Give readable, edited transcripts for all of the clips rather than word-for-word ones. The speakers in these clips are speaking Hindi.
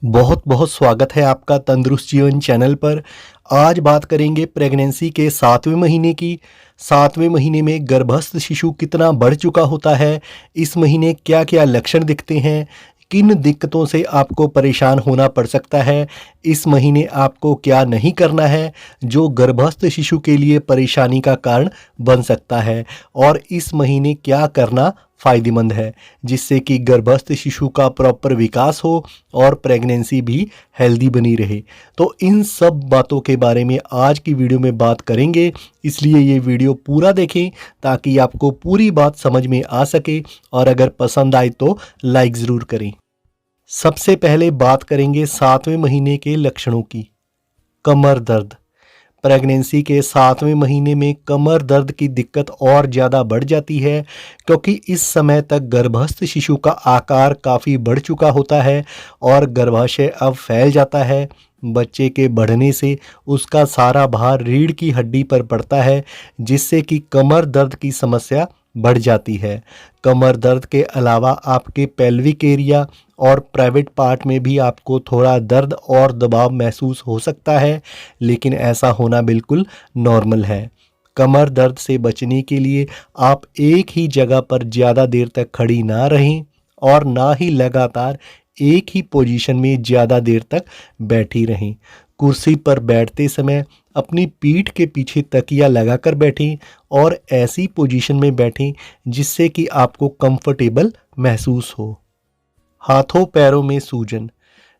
बहुत बहुत स्वागत है आपका तंदुरुस्त जीवन चैनल पर। आज बात करेंगे प्रेगनेंसी के 7वें महीने की। 7वें महीने में गर्भस्थ शिशु कितना बढ़ चुका होता है, इस महीने क्या क्या लक्षण दिखते हैं, किन दिक्कतों से आपको परेशान होना पड़ सकता है, इस महीने आपको क्या नहीं करना है जो गर्भस्थ शिशु के लिए परेशानी का कारण बन सकता है, और इस महीने क्या करना फ़ायदेमंद है जिससे कि गर्भस्थ शिशु का प्रॉपर विकास हो और प्रेगनेंसी भी हेल्दी बनी रहे। तो इन सब बातों के बारे में आज की वीडियो में बात करेंगे, इसलिए ये वीडियो पूरा देखें ताकि आपको पूरी बात समझ में आ सके, और अगर पसंद आए तो लाइक ज़रूर करें। सबसे पहले बात करेंगे 7वें महीने के लक्षणों की। कमर दर्द। प्रेगनेंसी के 7वें महीने में कमर दर्द की दिक्कत और ज़्यादा बढ़ जाती है, क्योंकि इस समय तक गर्भस्थ शिशु का आकार काफ़ी बढ़ चुका होता है और गर्भाशय अब फैल जाता है। बच्चे के बढ़ने से उसका सारा भार रीढ़ की हड्डी पर पड़ता है, जिससे कि कमर दर्द की समस्या बढ़ जाती है। कमर दर्द के अलावा आपके पेल्विक एरिया और प्राइवेट पार्ट में भी आपको थोड़ा दर्द और दबाव महसूस हो सकता है, लेकिन ऐसा होना बिल्कुल नॉर्मल है। कमर दर्द से बचने के लिए आप एक ही जगह पर ज़्यादा देर तक खड़ी ना रहें और ना ही लगातार एक ही पोजीशन में ज़्यादा देर तक बैठी रहें। कुर्सी पर बैठते समय अपनी पीठ के पीछे तकिया लगाकर बैठें और ऐसी पोजीशन में बैठें जिससे कि आपको कंफर्टेबल महसूस हो। हाथों पैरों में सूजन।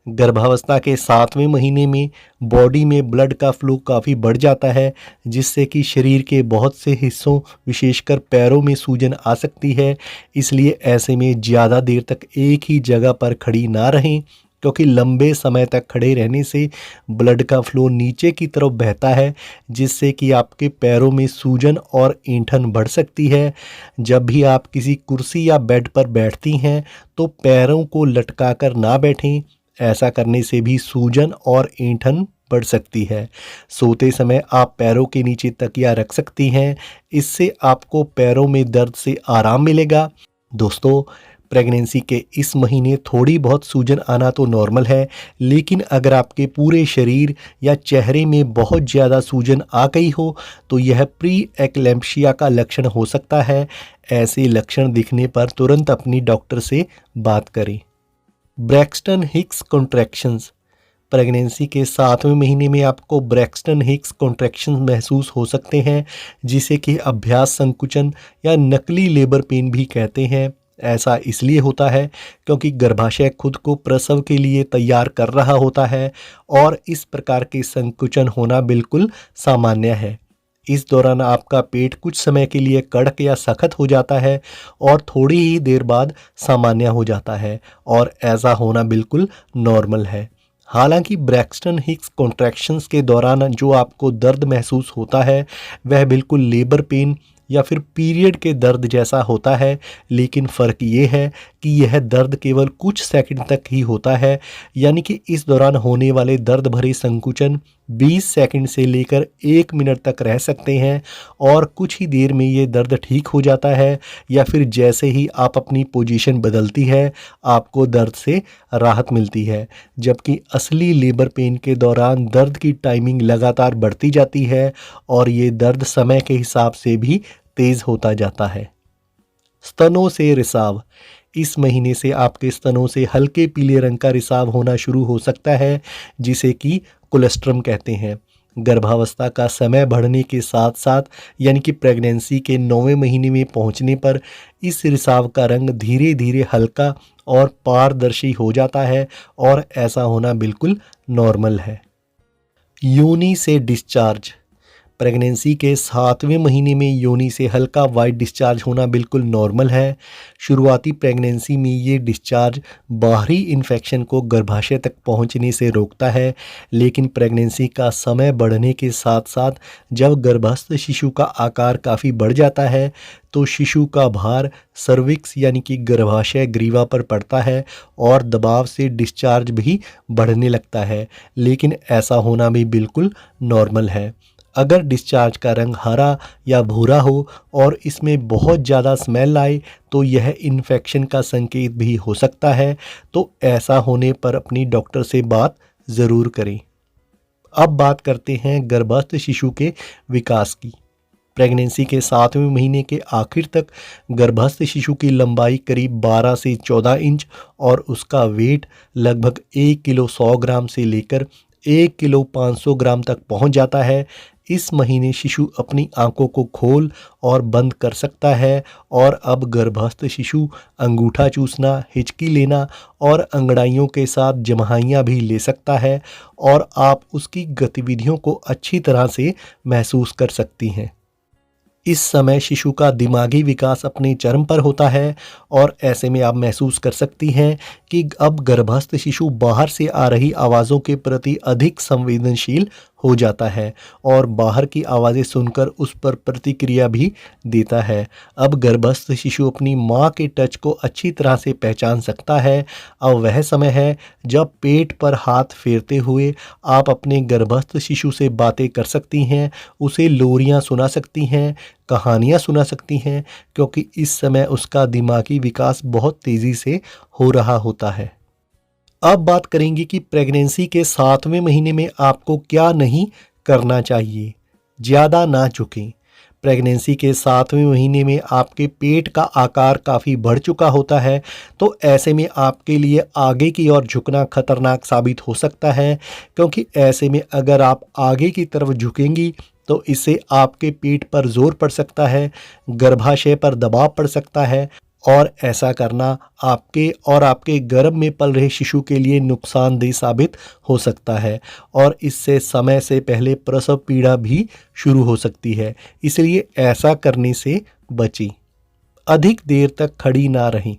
गर्भावस्था के 7वें महीने में बॉडी में ब्लड का फ्लो काफ़ी बढ़ जाता है, जिससे कि शरीर के बहुत से हिस्सों विशेषकर पैरों में सूजन आ सकती है। इसलिए ऐसे में ज़्यादा देर तक एक ही जगह पर खड़ी ना रहें, क्योंकि लंबे समय तक खड़े रहने से ब्लड का फ्लो नीचे की तरफ बहता है, जिससे कि आपके पैरों में सूजन और ऐंठन बढ़ सकती है। जब भी आप किसी कुर्सी या बेड पर बैठती हैं तो पैरों को लटका कर ना बैठें, ऐसा करने से भी सूजन और ऐंठन बढ़ सकती है। सोते समय आप पैरों के नीचे तकिया रख सकती हैं, इससे आपको पैरों में दर्द से आराम मिलेगा। दोस्तों, प्रेगनेंसी के इस महीने थोड़ी बहुत सूजन आना तो नॉर्मल है, लेकिन अगर आपके पूरे शरीर या चेहरे में बहुत ज़्यादा सूजन आ गई हो तो यह प्री एक्लेम्पशिया का लक्षण हो सकता है। ऐसे लक्षण दिखने पर तुरंत अपनी डॉक्टर से बात करें। Braxton Hicks contractions. प्रेगनेंसी के 7वें महीने में आपको ब्रैक्सटन हिक्स कॉन्ट्रैक्शंस महसूस हो सकते हैं, जिसे कि अभ्यास संकुचन या नकली लेबर पेन भी कहते हैं। ऐसा इसलिए होता है क्योंकि गर्भाशय खुद को प्रसव के लिए तैयार कर रहा होता है, और इस प्रकार के संकुचन होना बिल्कुल सामान्य है। इस दौरान आपका पेट कुछ समय के लिए कड़क या सख्त हो जाता है और थोड़ी ही देर बाद सामान्य हो जाता है, और ऐसा होना बिल्कुल नॉर्मल है। हालांकि ब्रैक्सटन हिक्स कॉन्ट्रैक्शंस के दौरान जो आपको दर्द महसूस होता है वह बिल्कुल लेबर पेन या फिर पीरियड के दर्द जैसा होता है, लेकिन फ़र्क ये है कि यह दर्द केवल कुछ सेकंड तक ही होता है। यानी कि इस दौरान होने वाले दर्द भरे संकुचन 20 सेकंड से लेकर 1 मिनट तक रह सकते हैं, और कुछ ही देर में ये दर्द ठीक हो जाता है, या फिर जैसे ही आप अपनी पोजीशन बदलती है आपको दर्द से राहत मिलती है। जबकि असली लेबर पेन के दौरान दर्द की टाइमिंग लगातार बढ़ती जाती है और ये दर्द समय के हिसाब से भी तेज़ होता जाता है। स्तनों से रिसाव। इस महीने से आपके स्तनों से हल्के पीले रंग का रिसाव होना शुरू हो सकता है, जिसे कि कोलेस्ट्रम कहते हैं। गर्भावस्था का समय बढ़ने के साथ साथ यानी कि प्रेगनेंसी के 9वें महीने में पहुंचने पर इस रिसाव का रंग धीरे धीरे हल्का और पारदर्शी हो जाता है, और ऐसा होना बिल्कुल नॉर्मल है। योनि से डिस्चार्ज। प्रेगनेंसी के 7वें महीने में योनि से हल्का वाइट डिस्चार्ज होना बिल्कुल नॉर्मल है। शुरुआती प्रेगनेंसी में ये डिस्चार्ज बाहरी इन्फेक्शन को गर्भाशय तक पहुंचने से रोकता है, लेकिन प्रेगनेंसी का समय बढ़ने के साथ साथ जब गर्भस्थ शिशु का आकार काफ़ी बढ़ जाता है तो शिशु का भार सर्विक्स यानी कि गर्भाशय ग्रीवा पर पड़ता है, और दबाव से डिस्चार्ज भी बढ़ने लगता है, लेकिन ऐसा होना भी बिल्कुल नॉर्मल है। अगर डिस्चार्ज का रंग हरा या भूरा हो और इसमें बहुत ज़्यादा स्मेल आए तो यह इन्फेक्शन का संकेत भी हो सकता है। तो ऐसा होने पर अपनी डॉक्टर से बात ज़रूर करें। अब बात करते हैं गर्भस्थ शिशु के विकास की। प्रेगनेंसी के 7वें महीने के आखिर तक गर्भस्थ शिशु की लंबाई करीब 12 से 14 इंच और उसका वेट लगभग 1 किलो 100 ग्राम से लेकर 1 किलो 500 ग्राम तक पहुंच जाता है। इस महीने शिशु अपनी आंखों को खोल और बंद कर सकता है और अब गर्भस्थ शिशु अंगूठा चूसना, हिचकी लेना और अंगड़ाइयों के साथ जम्हाइयाँ भी ले सकता है और आप उसकी गतिविधियों को अच्छी तरह से महसूस कर सकती हैं। इस समय शिशु का दिमागी विकास अपने चरम पर होता है और ऐसे में आप महसूस कर सकती हैं कि अब गर्भस्थ शिशु बाहर से आ रही आवाज़ों के प्रति अधिक संवेदनशील हो जाता है और बाहर की आवाज़ें सुनकर उस पर प्रतिक्रिया भी देता है। अब गर्भस्थ शिशु अपनी माँ के टच को अच्छी तरह से पहचान सकता है। अब वह समय है जब पेट पर हाथ फेरते हुए आप अपने गर्भस्थ शिशु से बातें कर सकती हैं, उसे लोरियाँ सुना सकती हैं, कहानियाँ सुना सकती हैं, क्योंकि इस समय उसका दिमागी विकास बहुत तेज़ी से हो रहा होता है। अब बात करेंगे कि प्रेगनेंसी के 7वें महीने में आपको क्या नहीं करना चाहिए। ज़्यादा ना झुकें। प्रेगनेंसी के 7वें महीने में आपके पेट का आकार काफ़ी बढ़ चुका होता है, तो ऐसे में आपके लिए आगे की ओर झुकना खतरनाक साबित हो सकता है, क्योंकि ऐसे में अगर आप आगे की तरफ झुकेंगी तो इससे आपके पेट पर जोर पड़ सकता है, गर्भाशय पर दबाव पड़ सकता है और ऐसा करना आपके और आपके गर्भ में पल रहे शिशु के लिए नुकसानदेह साबित हो सकता है और इससे समय से पहले प्रसव पीड़ा भी शुरू हो सकती है। इसलिए ऐसा करने से बचें। अधिक देर तक खड़ी ना रहें।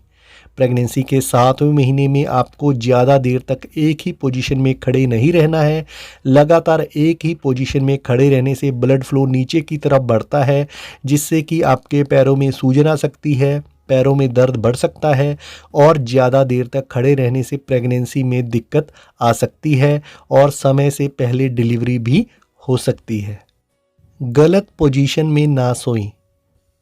प्रेगनेंसी के 7वें महीने में आपको ज़्यादा देर तक एक ही पोजीशन में खड़े नहीं रहना है। लगातार एक ही पोजीशन में खड़े रहने से ब्लड फ्लो नीचे की तरफ बढ़ता है, जिससे कि आपके पैरों में सूजन आ सकती है, पैरों में दर्द बढ़ सकता है और ज़्यादा देर तक खड़े रहने से प्रेगनेंसी में दिक्कत आ सकती है और समय से पहले डिलीवरी भी हो सकती है। गलत पोजीशन में ना सोएं।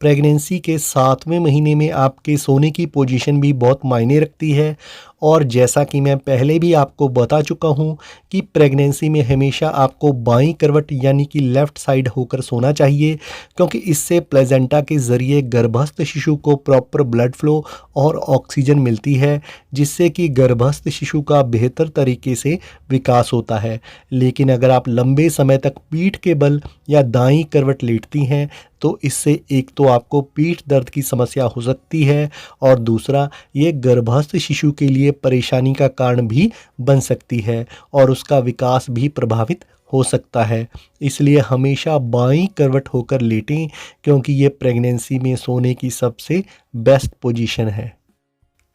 प्रेगनेंसी के 7वें महीने में आपके सोने की पोजीशन भी बहुत मायने रखती है और जैसा कि मैं पहले भी आपको बता चुका हूं कि प्रेगनेंसी में हमेशा आपको बाईं करवट यानी कि लेफ़्ट साइड होकर सोना चाहिए, क्योंकि इससे प्लेजेंटा के ज़रिए गर्भस्थ शिशु को प्रॉपर ब्लड फ्लो और ऑक्सीजन मिलती है, जिससे कि गर्भस्थ शिशु का बेहतर तरीके से विकास होता है। लेकिन अगर आप लंबे समय तक पीठ के बल या दाईं करवट लेटती हैं तो इससे एक तो आपको पीठ दर्द की समस्या हो सकती है और दूसरा ये गर्भस्थ शिशु के लिए परेशानी का कारण भी बन सकती है और उसका विकास भी प्रभावित हो सकता है। इसलिए हमेशा बाईं करवट होकर लेटें, क्योंकि ये प्रेगनेंसी में सोने की सबसे बेस्ट पोजीशन है।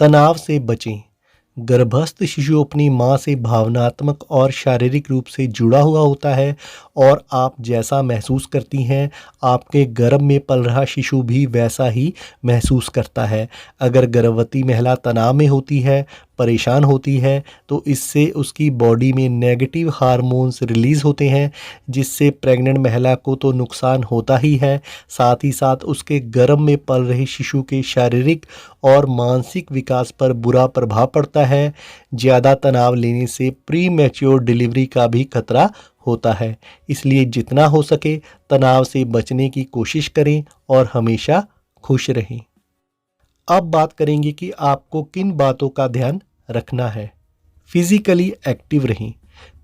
तनाव से बचें। गर्भस्थ शिशु अपनी माँ से भावनात्मक और शारीरिक रूप से जुड़ा हुआ होता है और आप जैसा महसूस करती हैं आपके गर्भ में पल रहा शिशु भी वैसा ही महसूस करता है। अगर गर्भवती महिला तनाव में होती है, परेशान होती है, तो इससे उसकी बॉडी में नेगेटिव हार्मोन्स रिलीज़ होते हैं, जिससे प्रेग्नेंट महिला को तो नुकसान होता ही है, साथ ही साथ उसके गर्भ में पल रहे शिशु के शारीरिक और मानसिक विकास पर बुरा प्रभाव पड़ता है। ज़्यादा तनाव लेने से प्री मैच्योर डिलीवरी का भी खतरा होता है। इसलिए जितना हो सके तनाव से बचने की कोशिश करें और हमेशा खुश रहें। अब बात करेंगे कि आपको किन बातों का ध्यान रखना है। फिज़िकली एक्टिव रहें।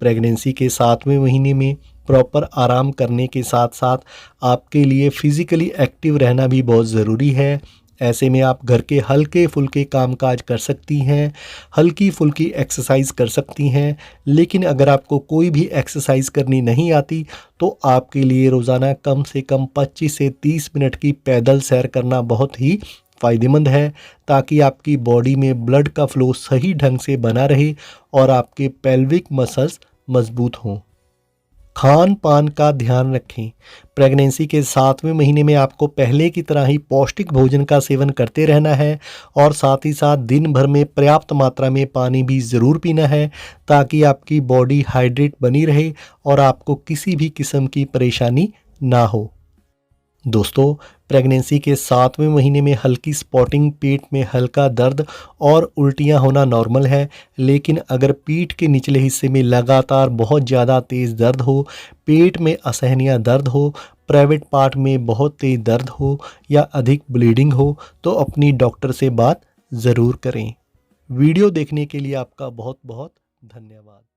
प्रेगनेंसी के 7वें महीने में प्रॉपर आराम करने के साथ साथ आपके लिए फिज़िकली एक्टिव रहना भी बहुत ज़रूरी है। ऐसे में आप घर के हल्के फुल्के कामकाज कर सकती हैं, हल्की फुल्की एक्सरसाइज कर सकती हैं। लेकिन अगर आपको कोई भी एक्सरसाइज करनी नहीं आती तो आपके लिए रोज़ाना कम से कम 25 से 30 मिनट की पैदल सैर करना बहुत ही फ़ायदेमंद है, ताकि आपकी बॉडी में ब्लड का फ़्लो सही ढंग से बना रहे और आपके पेल्विक मसल्स मजबूत हों। खान पान का ध्यान रखें। प्रेगनेंसी के 7वें महीने में आपको पहले की तरह ही पौष्टिक भोजन का सेवन करते रहना है और साथ ही साथ दिन भर में पर्याप्त मात्रा में पानी भी ज़रूर पीना है, ताकि आपकी बॉडी हाइड्रेट बनी रहे और आपको किसी भी किस्म की परेशानी ना हो। दोस्तों, प्रेगनेंसी के 7वें महीने में हल्की स्पॉटिंग, पेट में हल्का दर्द और उल्टियां होना नॉर्मल है, लेकिन अगर पीठ के निचले हिस्से में लगातार बहुत ज़्यादा तेज़ दर्द हो, पेट में असहनीय दर्द हो, प्राइवेट पार्ट में बहुत तेज़ दर्द हो या अधिक ब्लीडिंग हो, तो अपनी डॉक्टर से बात ज़रूर करें। वीडियो देखने के लिए आपका बहुत बहुत धन्यवाद।